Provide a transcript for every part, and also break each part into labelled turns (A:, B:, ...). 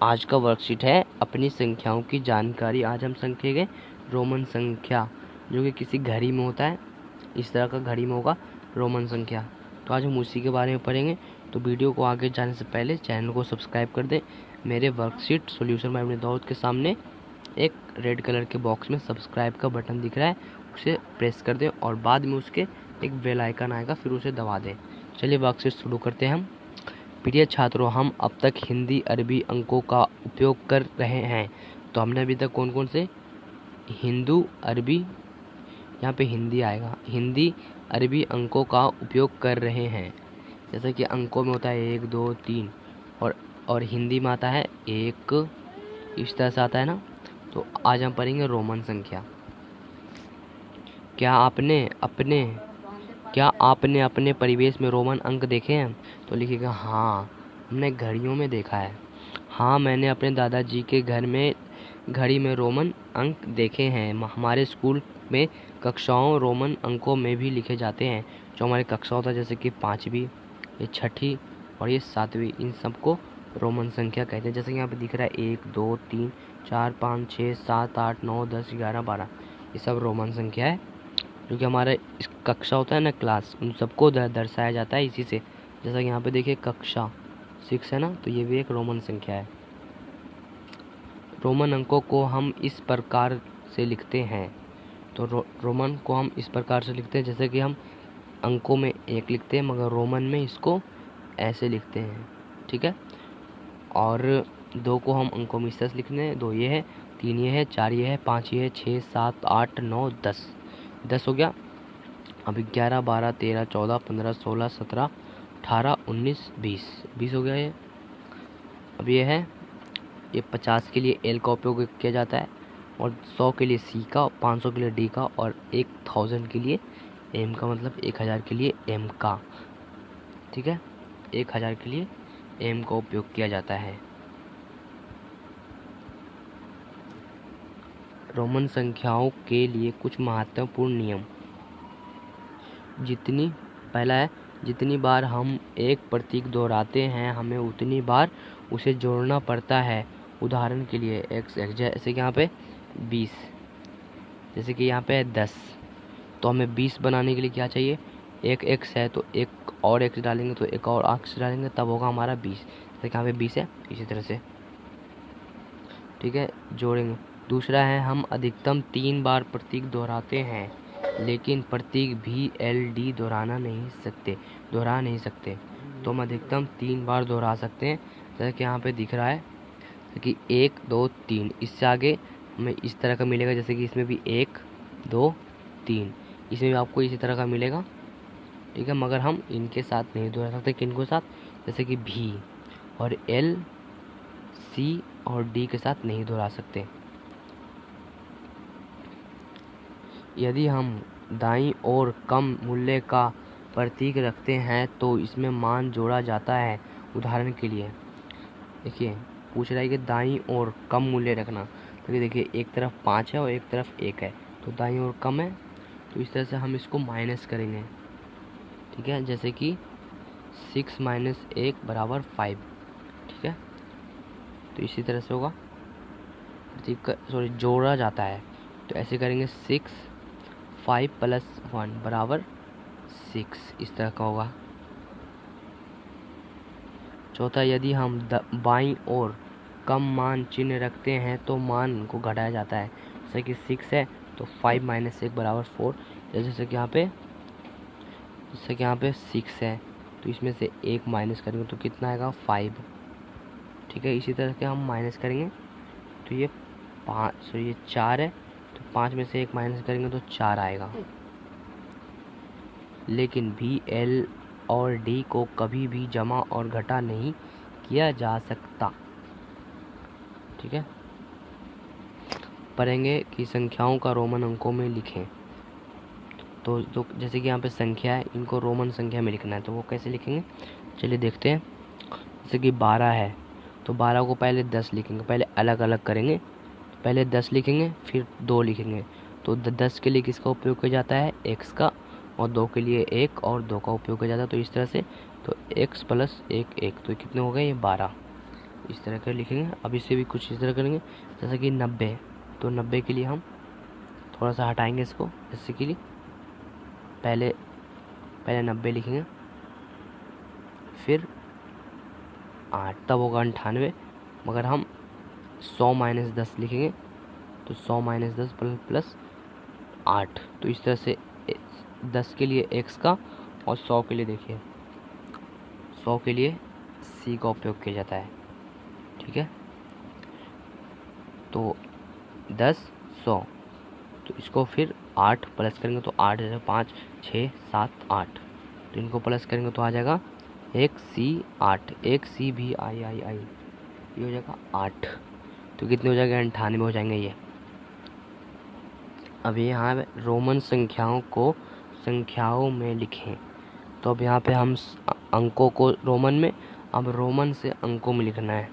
A: आज का वर्कशीट है अपनी संख्याओं की जानकारी। आज हम सीखेंगे रोमन संख्या, जो कि किसी घड़ी में होता है। इस तरह का घड़ी में होगा रोमन संख्या। तो आज हम उसी के बारे में पढ़ेंगे। तो वीडियो को आगे जाने से पहले चैनल को सब्सक्राइब कर दें। मेरे वर्कशीट सॉल्यूशन में अपने दोस्त के सामने एक रेड कलर के बॉक्स में सब्सक्राइब का बटन दिख रहा है, उसे प्रेस कर दें और बाद में उसके एक बेल आइकन आएगा, फिर उसे दबा दें। चलिए वर्कशीट शुरू करते हैं हम। प्रिय छात्रों, हम अब तक हिंदी अरबी अंकों का उपयोग कर रहे हैं। तो हमने अभी तक कौन कौन से हिंदू अरबी, यहाँ पे हिंदी आएगा, हिंदी अरबी अंकों का उपयोग कर रहे हैं। जैसे कि अंकों में होता है 1 2 3 और हिंदी में आता है 1, इस तरह से आता है ना। तो आज हम पढ़ेंगे रोमन संख्या। क्या आपने अपने परिवेश में रोमन अंक देखे हैं? तो लिखिएगा हाँ, हमने घड़ियों में देखा है। हाँ, मैंने अपने दादाजी के घर में घड़ी में रोमन अंक देखे हैं। हमारे स्कूल में कक्षाओं रोमन अंकों में भी लिखे जाते हैं। जो हमारी कक्षा होता है, जैसे कि 5वीं, ये 6ठी और ये 7वीं, इन सबको रोमन संख्या कहते हैं। जैसे कि यहाँ पे दिख रहा है 1 2 3 4 5 6 7 8 9 10 11 12, ये सब रोमन संख्या है। जो कि हमारा इस कक्षा होता है ना, क्लास, उन सबको दर्शाया जाता है इसी से। जैसा कि यहाँ पे देखिए कक्षा 6 है ना, तो ये भी एक रोमन संख्या है। रोमन अंकों को हम इस प्रकार से लिखते हैं। तो रोमन को हम इस प्रकार से लिखते हैं, जैसे कि हम अंकों में 1 लिखते हैं, मगर रोमन में इसको ऐसे लिखते हैं, ठीक है। और 2 को हम अंकों में इस तरह से लिखते हैं, 2 ये है, 3 ये है, 4 ये है, 5 ये है, 6 7 8 9 10, 10 हो गया। अभी 11 12 13 14 15 16 17 18 19 20, 20 हो गया ये। अब ये है, ये 50 के लिए एल का उपयोग किया जाता है, और 100 के लिए सी का, 500 के लिए डी का, और 1000 के लिए एम का, मतलब 1000 के लिए एम का, ठीक है। 1000 के लिए एम का उपयोग किया जाता है। रोमन संख्याओं के लिए कुछ महत्वपूर्ण नियम। पहला है, जितनी बार हम एक प्रतीक दोहराते हैं, हमें उतनी बार उसे जोड़ना पड़ता है। उदाहरण के लिए x, जैसे कि यहाँ पे 20, जैसे कि यहाँ पे है 10, तो हमें 20 बनाने के लिए क्या चाहिए? एक x है तो एक और x डालेंगे, तो एक और x डालेंगे, तब होगा हमारा 20। जैसे कि यहाँ पे 20 है, इसी तरह से, ठीक है, जोड़ेंगे। दूसरा है, हम अधिकतम 3 बार प्रतीक दोहराते हैं, लेकिन प्रतीक भी LD दोहरा नहीं सकते। तो हम अधिकतम 3 बार दोहरा सकते हैं। जैसे कि यहाँ पे दिख रहा है कि 1 2 3, इससे आगे हमें इस तरह का मिलेगा। जैसे कि इसमें भी 1 2 3, इसमें भी आपको इसी तरह का मिलेगा, ठीक है। मगर हम इनके साथ नहीं दोहरा सकते। किनको साथ? जैसे कि भी और L C और D के साथ नहीं दोहरा सकते। यदि हम दाईं ओर कम मूल्य का प्रतीक रखते हैं तो इसमें मान जोड़ा जाता है। उदाहरण के लिए देखिए, पूछ रहा है कि दाईं ओर कम मूल्य रखना, तो देखिए एक तरफ 5 है और एक तरफ 1 है, तो दाईं ओर कम है, तो इस तरह से हम इसको माइनस करेंगे, ठीक है। जैसे कि 6 - 1 = 5, ठीक है। तो इसी तरह से होगा, प्रतीक जोड़ा जाता है, तो ऐसे करेंगे 6 5 + 1 = 6, इस तरह का होगा। चौथा, यदि हम बाईं ओर कम मान चिन्ह रखते हैं तो मान को घटाया जाता है। जैसे कि 6 है तो 5 - 1 = 4। जैसे कि यहाँ पे 6 है तो इसमें से 1 माइनस करेंगे तो कितना आएगा? 5, ठीक है। इसी तरह से हम माइनस करेंगे तो ये 4 है, तो 5 में से 1 माइनस करेंगे तो 4 आएगा। लेकिन भी L और D को कभी भी जमा और घटा नहीं किया जा सकता, ठीक है। पढ़ेंगे कि संख्याओं का रोमन अंकों में लिखें। तो जैसे कि यहाँ पे संख्या है, इनको रोमन संख्या में लिखना है, तो वो कैसे लिखेंगे चलिए देखते हैं। जैसे कि 12 है, तो 12 को पहले 10 लिखेंगे, पहले अलग अलग करेंगे। पहले 10 लिखेंगे, फिर 2 लिखेंगे। तो 10 के लिए किसका उपयोग किया जाता है? x का, और 2 के लिए 1 और 2 का उपयोग किया जाता है। तो इस तरह से, तो x + 1 1, तो कितने हो गए? ये 12। इस तरह कर लिखेंगे। अब इसे भी कुछ इस तरह करेंगे, जैसे कि 90, तो 90 के लिए हम थोड़ा सा हटाएंगे इसको, जैसे कि पहले 90 लिखेंगे, फिर 8, तब होगा 98। मगर हम 100 - 10 लिखेंगे, तो 100 - 10 प्लस 8, तो इस तरह से 10 के लिए x का और 100 के लिए देखिए 100 के लिए c का उपयोग किया जाता है। ठीक है, तो 10 100, तो इसको फिर 8 प्लस करेंगे तो 8 जैसे 5 6 7 8, तो इनको प्लस करेंगे तो आ जाएगा 1c 8, 1c भी आई, ये हो जाएगा 8, तो कितने हो जाएगा 98 हो जाएंगे ये। अब यहाँ रोमन संख्याओं को संख्याओं में लिखें, तो अब यहाँ पे हम अंकों को रोमन में, अब रोमन से अंकों में लिखना है।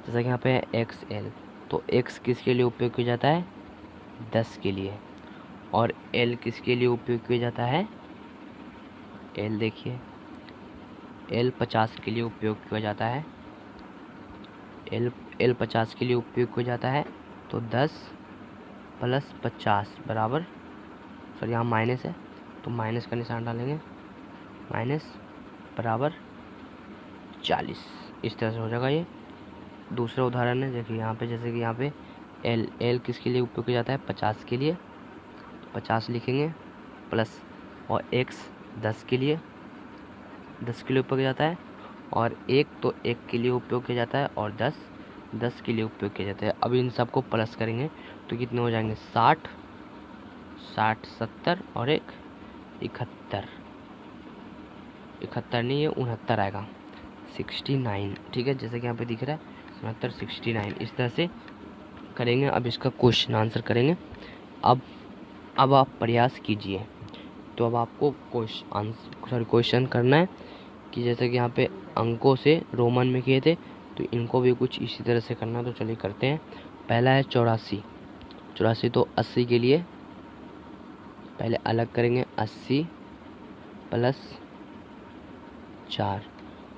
A: जैसा कि यहाँ पे है XL, तो X किसके लिए उपयोग किया जाता है 10 के लिए, और L किसके लिए उपयोग किया जाता है, L देखिए L 50 के लिए उपयोग किया जाता है, L 50 के लिए उपयोग किया जाता है। तो 10 प्लस 50 बराबर, सर यहाँ माइनस है तो माइनस का निशान डालेंगे, माइनस बराबर 40, इस तरह से हो जाएगा ये। दूसरा उदाहरण है, देखिए यहाँ पे, जैसे कि यहाँ पे L किसके लिए उपयोग किया जाता है 50 के लिए, तो 50 लिखेंगे प्लस, और X 10 के लिए उपयोग किया जाता है, और 1 तो 1 के लिए उपयोग किया जाता है, और 10 के लिए उपयोग किया जाता है। अब इन सबको प्लस करेंगे तो कितने हो जाएंगे 60 70 और 1 71, 71 नहीं, ये 69 आएगा, 69। ठीक है, जैसे कि यहाँ पे दिख रहा है 69 69, इस तरह से करेंगे। अब इसका क्वेश्चन आंसर करेंगे। अब आप प्रयास कीजिए, तो अब आपको क्वेश्चन करना है कि जैसे कि यहाँ पे अंकों से रोमन में किए थे, तो इनको भी कुछ इसी तरह से करना। तो चलिए करते हैं। पहला है 84, तो 80 के लिए पहले अलग करेंगे, 80 प्लस 4,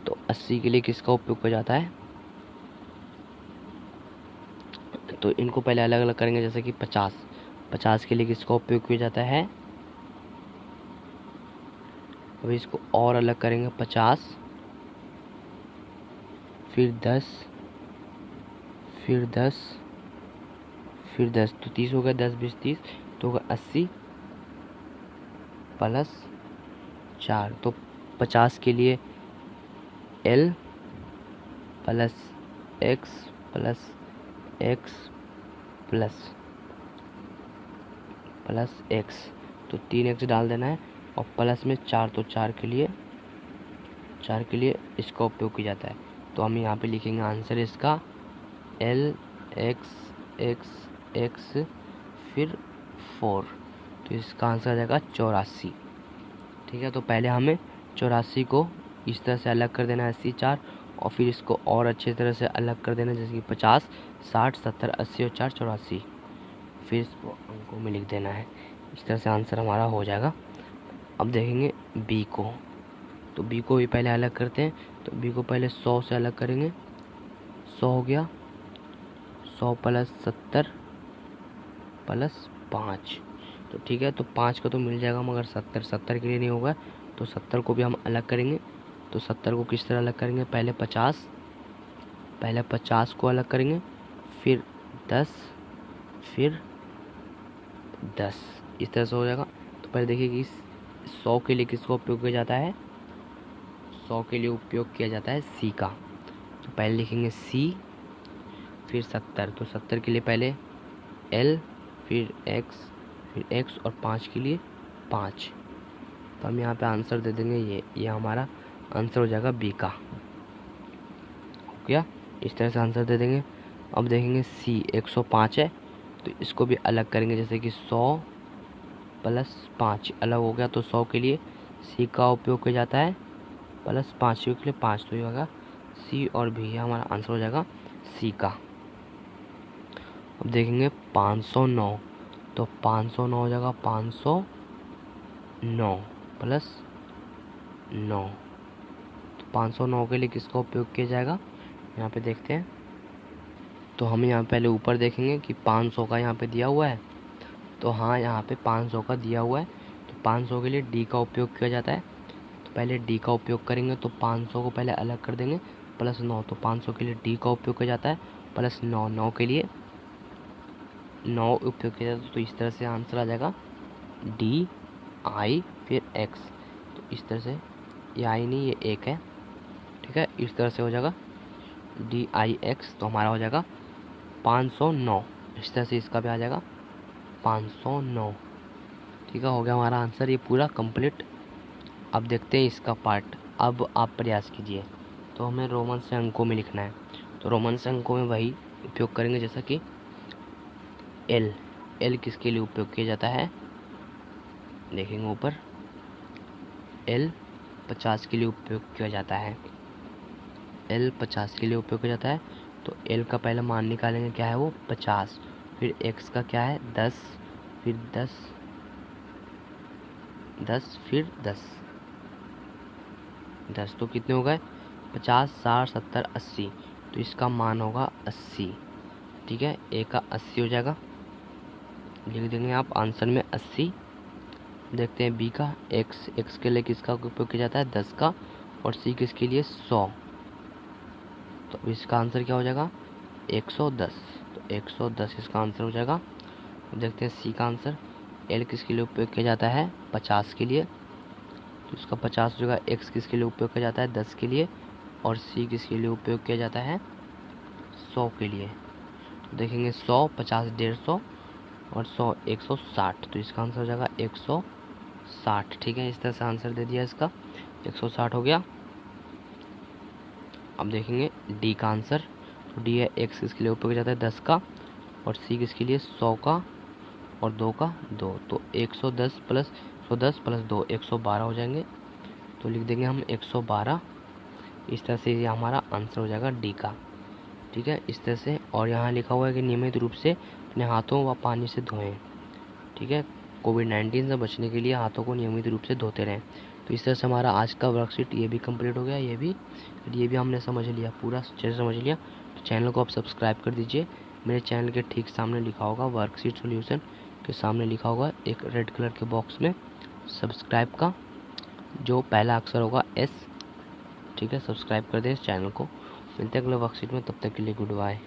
A: तो 80 के लिए किसका उपयोग किया जाता है, तो इनको पहले अलग अलग करेंगे। जैसे कि 50 के लिए किसका उपयोग किया जाता है, अभी इसको और अलग करेंगे, 50 फिर 10 फिर 10 फिर 10, तो 30 हो गया, 10 20 30, तो होगा 80 प्लस 4, तो 50 के लिए L plus X plus X plus X, तो 3x डाल देना है, और प्लस में 4, तो 4 के लिए इसका उपयोग किया जाता है। तो हम यहाँ पे लिखेंगे आंसर इसका L X फिर 4, तो इसका आंसर आ जाएगा 84। ठीक है, तो पहले हमें 84 को इस तरह से अलग कर देना है 80 4, और फिर इसको और अच्छे तरह से अलग कर देना, जैसे कि 50 60 70 80 और 4 84, फिर इसको अंकों में लिख देना है। इस तरह से आंसर हमारा हो जाएगा। अब देखेंगे B को, तो B को भी पहले अलग करते हैं। तो B को पहले 100 से अलग करेंगे, 100 हो गया, 100 प्लस 70 प्लस 5, तो ठीक है, तो 5 का तो मिल जाएगा, मगर 70 के लिए नहीं होगा, तो 70 को भी हम अलग करेंगे। तो 70 को किस तरह अलग करेंगे, पहले 50 को अलग करेंगे, फिर 10 फिर 10, इस तरह से हो जाएगा। तो पहले देखिए कि 100 के लिए किसका उपयोग किया जाता है, 100 के लिए उपयोग किया जाता है C का, तो पहले लिखेंगे C फिर 70, तो 70 के लिए पहले L फिर X और 5 के लिए 5, तो हम यहाँ पे आंसर दे देंगे ये हमारा आंसर हो जाएगा B का। हो गया, इस तरह से आंसर दे देंगे। अब देखेंगे C 105 है, तो इसको भी अलग करेंगे, जैसे कि 100 प्लस 5 अलग हो गया, तो 100 के लिए C का उपयोग किया जाता है, प्लस 5 के लिए 5, तो ये होगा C और B, हमारा आंसर हो जाएगा C का। अब देखेंगे 509, तो 509 हो जाएगा 509 प्लस 9, तो 509 के लिए किसका उपयोग किया जाएगा, यहाँ पे देखते हैं। तो हम यहाँ पहले ऊपर देखेंगे कि 500 का यहाँ पे दिया हुआ है। तो हाँ, यहाँ पे 500 का दिया हुआ है। तो 500 के लिए डी का उपयोग किया जाता है। तो पहले डी का उपयोग करेंगे तो 500 को पहले अलग कर देंगे, प्लस 9। तो 500 के लिए डी का उपयोग किया जाता है, प्लस 9। 9 के लिए 9 उपयोग किया जाता है। तो इस तरह से आंसर आ जाएगा डी आई फिर एक्स। तो इस तरह से, ये आई नहीं, ये एक है, ठीक है। इस तरह से हो जाएगा डी आई एक्स। तो हमारा हो जाएगा 509। इस तरह से इसका भी आ जाएगा 509, ठीक है। हो गया हमारा आंसर ये पूरा कंप्लीट। अब देखते हैं इसका पार्ट। अब आप प्रयास कीजिए। तो हमें रोमन से अंकों में लिखना है। तो रोमन से अंकों में वही उपयोग करेंगे जैसा कि एल। एल किसके लिए उपयोग किया जाता है, देखेंगे ऊपर। एल 50 के लिए उपयोग किया जाता है। एल 50 के लिए उपयोग किया जाता है। तो एल का पहला मान निकालेंगे, क्या है वो 50। फिर एक्स का क्या है 10, फिर 10, 10 फिर 10, 10। तो कितने हो गए 50, 60, 70, 80। तो इसका मान होगा 80, ठीक है। ए का 80 हो जाएगा, लिख देंगे आप आंसर में 80। देखते हैं बी का। एक्स, एक्स के लिए किसका उपयोग किया जाता है 10 का, और सी किसके लिए 100। तो इसका आंसर क्या हो जाएगा 110। तो 110 इसका आंसर हो जाएगा। देखते हैं सी का आंसर। एल किसके लिए उपयोग किया जाता है 50 के लिए, तो इसका 50 हो जाएगा। एक्स किसके लिए उपयोग किया जाता है 10 के लिए, और सी किसके लिए उपयोग किया जाता है 100 के लिए। तो देखेंगे 100, 50, 150, और 100 160। तो इसका आंसर हो जाएगा 160, ठीक है। इस तरह से आंसर दे दिया इसका, 160 हो गया। अब देखेंगे डी का आंसर। तो डी है एक्स किसके लिए उपयोग किया जाता है 10 का, और सी किसके लिए 100 का, और 2 का 2। तो 110 प्लस 110 प्लस 2 112 हो जाएंगे। तो लिख देंगे हम 112। इस तरह से ये हमारा आंसर हो जाएगा डी का, ठीक है। इस तरह से। और यहाँ लिखा हुआ है कि नियमित रूप से अपने हाथों व पानी से धोएं, ठीक है। कोविड-19 से बचने के लिए हाथों को नियमित रूप से धोते रहें। तो इस तरह से हमारा आज का वर्कशीट ये भी कंप्लीट हो गया। ये भी हमने समझ लिया, पूरा अच्छे से समझ लिया। तो चैनल को आप सब्सक्राइब कर दीजिए। मेरे चैनल के ठीक सामने लिखा होगा वर्कशीट सॉल्यूशन के सामने लिखा होगा एक रेड कलर के बॉक्स में सब्सक्राइब का जो पहला अक्षर होगा एस, ठीक है। सब्सक्राइब कर दें इस चैनल को। मिलते हैं अगले वर्कशीट में, तब तक के लिए गुड बाय।